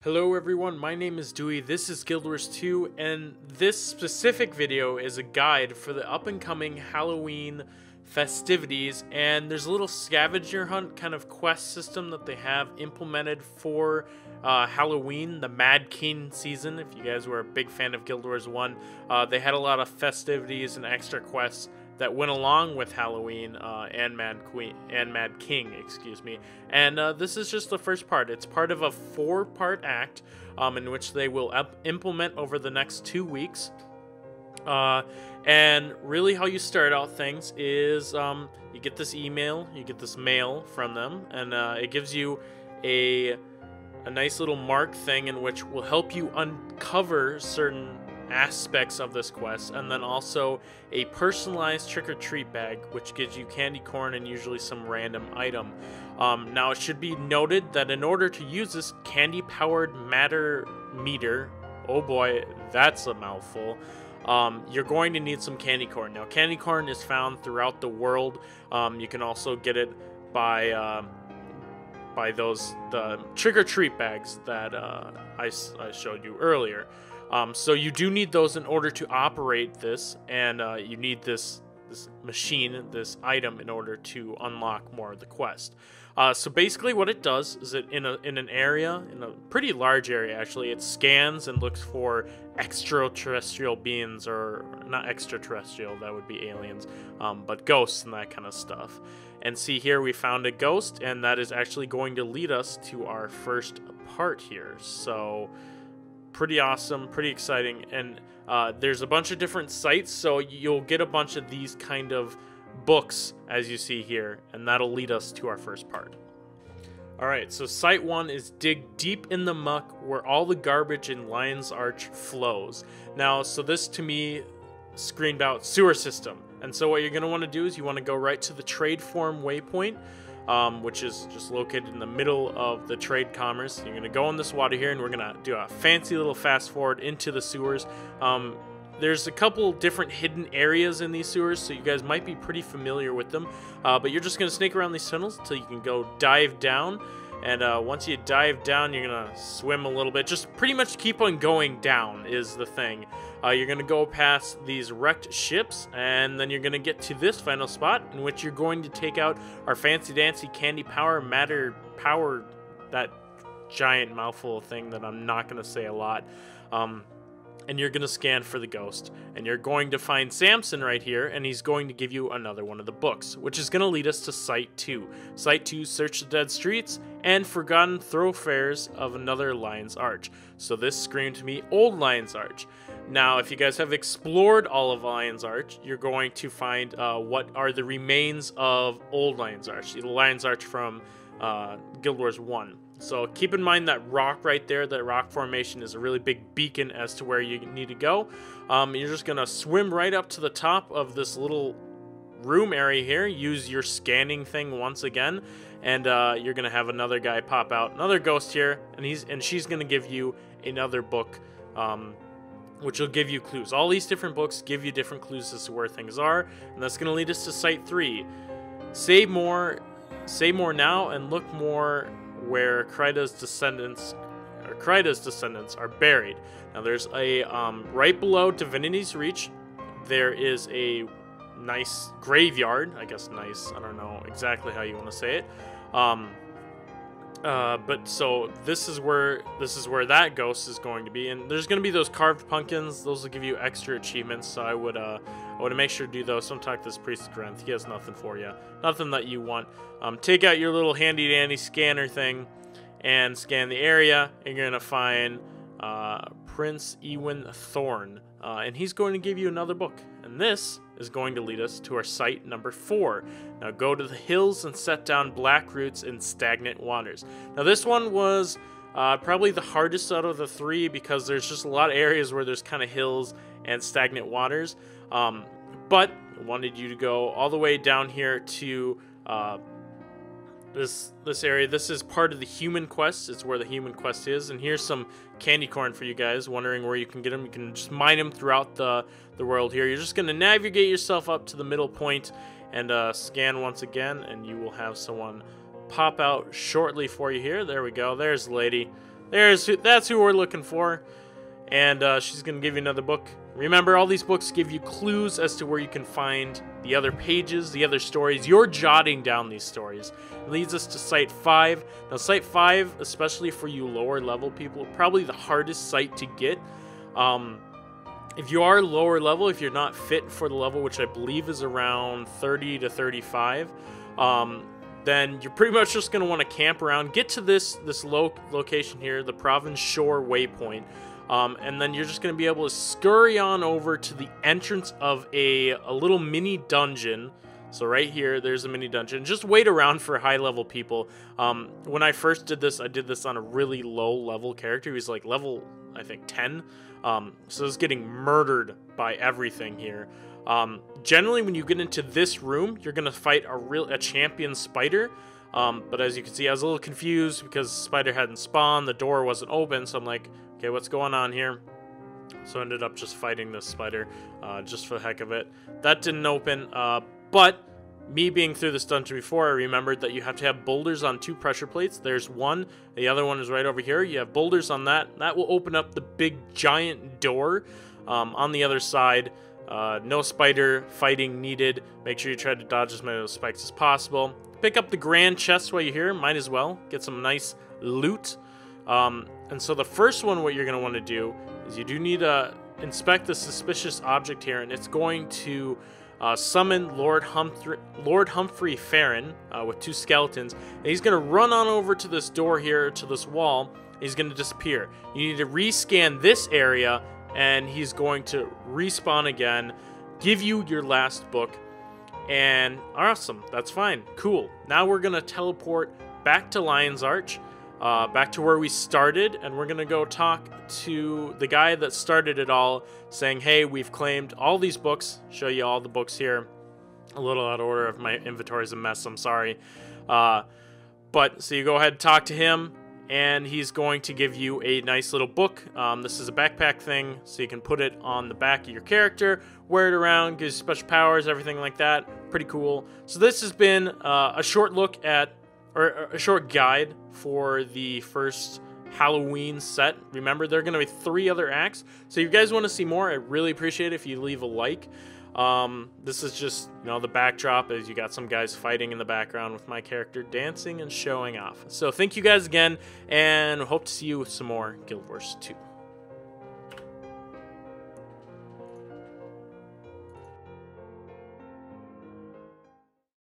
Hello everyone, my name is Dewey, this is Guild Wars 2, and this specific video is a guide for the up-and-coming Halloween festivities, and there's a little scavenger hunt kind of quest system that they have implemented for Halloween, the Mad King season. If you guys were a big fan of Guild Wars 1, they had a lot of festivities and extra quests that went along with Halloween and Mad King, excuse me. And this is just the first part. It's part of a 4-part act in which they will implement over the next 2 weeks. And really how you start out things is you get this email, you get this mail from them, and it gives you a nice little mark thing in which will help you uncover certain aspects of this quest, and then also a personalized trick-or-treat bag which gives you candy corn and usually some random item. Now it should be noted that in order to use this candy powered matter meter, oh boy, that's a mouthful, you're going to need some candy corn. Now candy corn is found throughout the world. You can also get it by the trick-or-treat bags that I showed you earlier. So you do need those in order to operate this, and you need this machine, this item, in order to unlock more of the quest. So basically what it does is that in an area, in a pretty large area actually, it scans and looks for extraterrestrial beings, or not extraterrestrial, that would be aliens, but ghosts and that kind of stuff. And see here, we found a ghost, and that is actually going to lead us to our first part here. So pretty awesome, pretty exciting, and there's a bunch of different sites, so you'll get a bunch of these kind of books as you see here, and that'll lead us to our first part. Alright, so site 1 is dig deep in the muck where all the garbage in Lion's Arch flows. Now, so this to me screamed out sewer system, and so what you're going to want to do is you want to go right to the trade form waypoint, which is just located in the middle of the trade commerce. You're going to go in this water here, and we're going to do a fancy little fast forward into the sewers. There's a couple different hidden areas in these sewers, so you guys might be pretty familiar with them, but you're just going to snake around these tunnels until you can go dive down, and once you dive down, you're going to swim a little bit. Just pretty much keep on going down is the thing. You're going to go past these wrecked ships, and then you're going to get to this final spot in which you're going to take out our fancy-dancy candy matter power, that giant mouthful of thing that I'm not going to say a lot. And you're going to scan for the ghost, and you're going to find Samson right here, and he's going to give you another one of the books, which is going to lead us to Site 2. Site 2, Search the Dead Streets and Forgotten Thoroughfares of Another Lion's Arch. So this screamed to me Old Lion's Arch. Now, if you guys have explored all of Lion's Arch, you're going to find what are the remains of Old Lion's Arch, the Lion's Arch from Guild Wars 1. So keep in mind that rock right there, that rock formation is a really big beacon as to where you need to go. You're just going to swim right up to the top of this little room area here, use your scanning thing once again, and you're going to have another guy pop out, another ghost here, and she's going to give you another book, which will give you clues. All these different books give you different clues as to where things are, and that's going to lead us to Site 3. Say more now and look more where Kryta's descendants are buried. Now there's a right below Divinity's Reach, there is a nice graveyard. I guess nice, I don't know exactly how you want to say it. But so this is where that ghost is going to be, and there's going to be those carved pumpkins. Those will give you extra achievements, so I would make sure to do those. Don't talk to this priest Grenth. He has nothing for you, nothing that you want. Take out your little handy dandy scanner thing and scan the area, and you're going to find Prince King Thorn, and he's going to give you another book, and this is going to lead us to our site number 4. Now go to the hills and set down black roots in stagnant waters. Now this one was probably the hardest out of the 3 because there's just a lot of areas where there's kind of hills and stagnant waters, but I wanted you to go all the way down here to this area. This is part of the human quest. It's where the human quest is, and here's some candy corn for you guys wondering where you can get them. You can just mine them throughout the world here. You're just going to navigate yourself up to the middle point and scan once again, and you will have someone pop out shortly for you here. There we go. There's the lady. That's who we're looking for. And she's going to give you another book. Remember, all these books give you clues as to where you can find the other pages, the other stories. You're jotting down these stories. It leads us to Site 5. Now, Site 5, especially for you lower level people, probably the hardest site to get. If you are lower level, if you're not fit for the level, which I believe is around 30 to 35, then you're pretty much just going to want to camp around. Get to this location here, the Province Shore Waypoint. And then you're just going to be able to scurry on over to the entrance of a little mini dungeon. So right here, there's a mini dungeon. Just wait around for high-level people. When I first did this, I did this on a really low-level character. He was like level, I think, 10. So it's getting murdered by everything here. Generally, when you get into this room, you're going to fight a champion spider. But as you can see, I was a little confused because the spider hadn't spawned. The door wasn't open, so I'm like, okay, what's going on here? So I ended up just fighting this spider just for the heck of it. That didn't open, but me being through this dungeon before, I remembered that you have to have boulders on 2 pressure plates. There's one. The other one is right over here. You have boulders on that. That will open up the big giant door on the other side. No spider fighting needed. Make sure you try to dodge as many of those spikes as possible. Pick up the grand chest while you're here. Might as well. Get some nice loot. And so the first one, what you're going to want to do is you do need to inspect the suspicious object here, and it's going to summon Lord Humphrey Farron with 2 skeletons, and he's going to run on over to this door here, to this wall. He's going to disappear. You need to rescan this area, and he's going to respawn again, give you your last book, and awesome, that's fine, cool. Now we're going to teleport back to Lion's Arch, back to where we started, and we're going to go talk to the guy that started it all, saying, hey, we've claimed all these books. Show you all the books here. A little out of order. If my inventory is a mess, I'm sorry. But so you go ahead and talk to him, and he's going to give you a nice little book. This is a backpack thing, so you can put it on the back of your character, wear it around, gives you special powers, everything like that. Pretty cool. So this has been a short look at, or a short guide for the first Halloween set. Remember, there are going to be 3 other acts. So if you guys want to see more, I really appreciate it if you leave a like. This is just, the backdrop as you got some guys fighting in the background with my character dancing and showing off. So thank you guys again, and hope to see you with some more Guild Wars 2.